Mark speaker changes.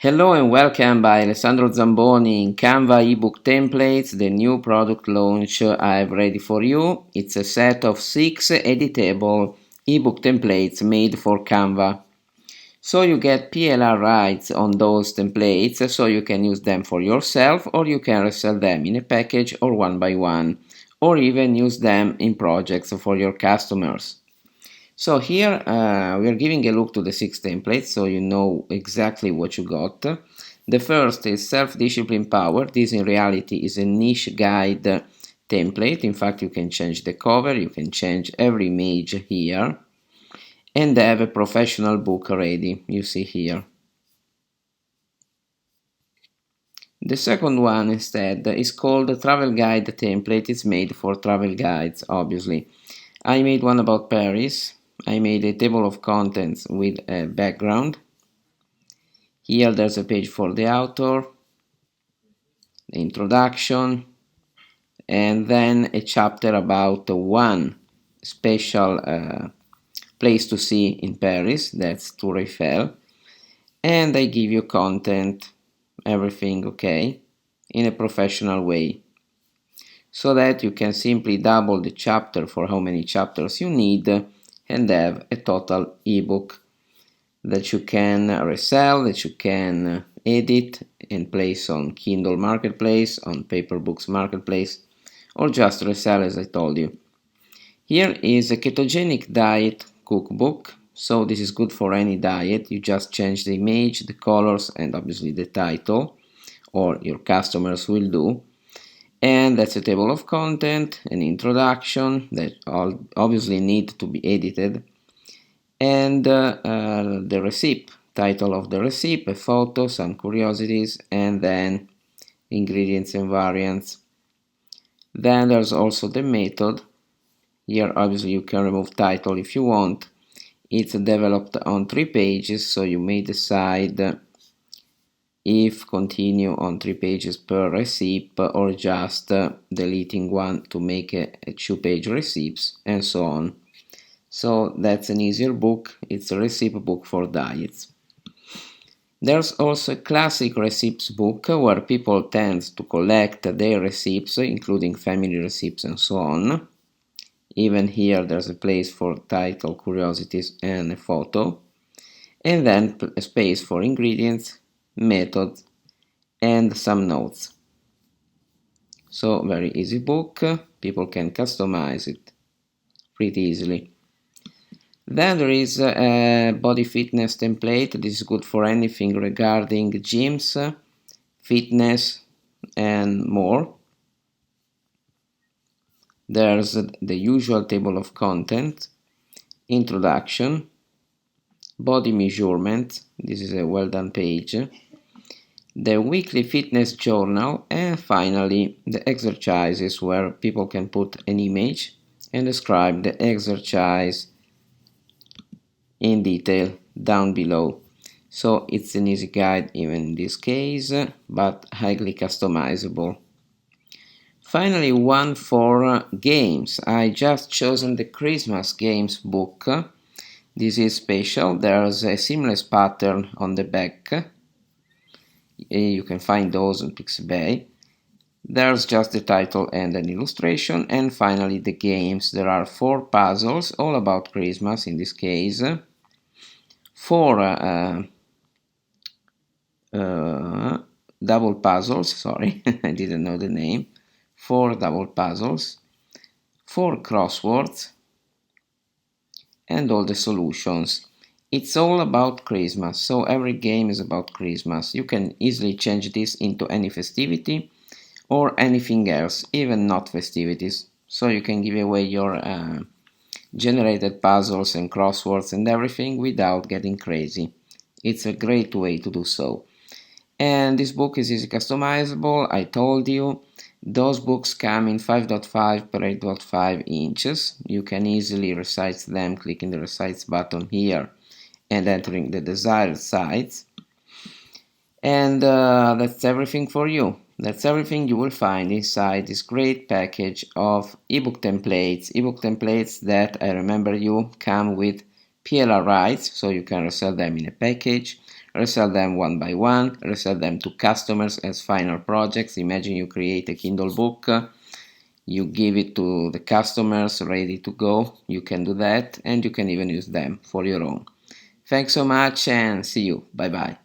Speaker 1: Hello and welcome by Alessandro Zamboni in Canva ebook templates, the new product launch I have ready for you. It's a set of 6 editable ebook templates made for Canva. So you get PLR rights on those templates, so you can use them for yourself, or you can resell them in a package or one by one, or even use them in projects for your customers. So here we are giving a look to the 6 templates, so you know exactly what you got. The first is Self-Discipline Power. This in reality is a niche guide template. In fact, you can change the cover, you can change every image here, and have a professional book ready, you see here. The second one instead is called Travel Guide Template. It's made for travel guides, obviously. I made one about Paris. I made a table of contents with a background. Here there's a page for the author, the introduction, and then a chapter about one special place to see in Paris, that's Tour Eiffel. And I give you content, everything okay, in a professional way, so that you can simply double the chapter for how many chapters you need and have a total ebook that you can resell, that you can edit and place on Kindle Marketplace, on Paper Books Marketplace, or just resell as I told you. Here is a ketogenic diet cookbook, so this is good for any diet. You just change the image, the colors, and obviously the title, or your customers will do. And that's a table of content, an introduction that obviously need to be edited, and the receipt, title of the receipt, a photo, some curiosities, and then ingredients and variants. Then there's also the method. Here obviously you can remove title if you want. It's developed on 3 pages, so you may decide if continue on 3 pages per receipt or just deleting one to make a 2-page receipts and so on. So that's an easier book. It's a recipe book for diets. There's also a classic recipes book where people tend to collect their recipes, including family recipes and so on. Even here there's a place for title, curiosities, and a photo. And then a space for ingredients, methods, and some notes. So very easy book. People can customize it pretty easily. Then there is a body fitness template. This is good for anything regarding gyms, fitness, and more. There's the usual table of content, introduction, body measurement. This is a well done page. The weekly fitness journal, and finally the exercises where people can put an image and describe the exercise in detail down below. So it's an easy guide even in this case, but highly customizable. Finally, one for games. I just chosen the Christmas games book. This is special. There's a seamless pattern on the back. You can find those on Pixabay. There's just the title and an illustration, and finally the games. There are 4 puzzles, all about Christmas in this case. 4 double puzzles, sorry, I didn't know the name. 4 double puzzles, 4 crosswords, and all the solutions. It's all about Christmas, so every game is about Christmas. You can easily change this into any festivity or anything else, even not festivities. So you can give away your generated puzzles and crosswords and everything without getting crazy. It's a great way to do so. And this book is easily customizable. I told you, those books come in 5.5 per 8.5 inches. You can easily resize them clicking the resize button here and entering the desired size. And that's everything for you. That's everything you will find inside this great package of ebook templates that, I remember you, come with PLR rights, so you can resell them in a package, resell them one by one, resell them to customers as final projects. Imagine you create a Kindle book, you give it to the customers ready to go. You can do that, and you can even use them for your own. Thanks so much and see you. Bye bye.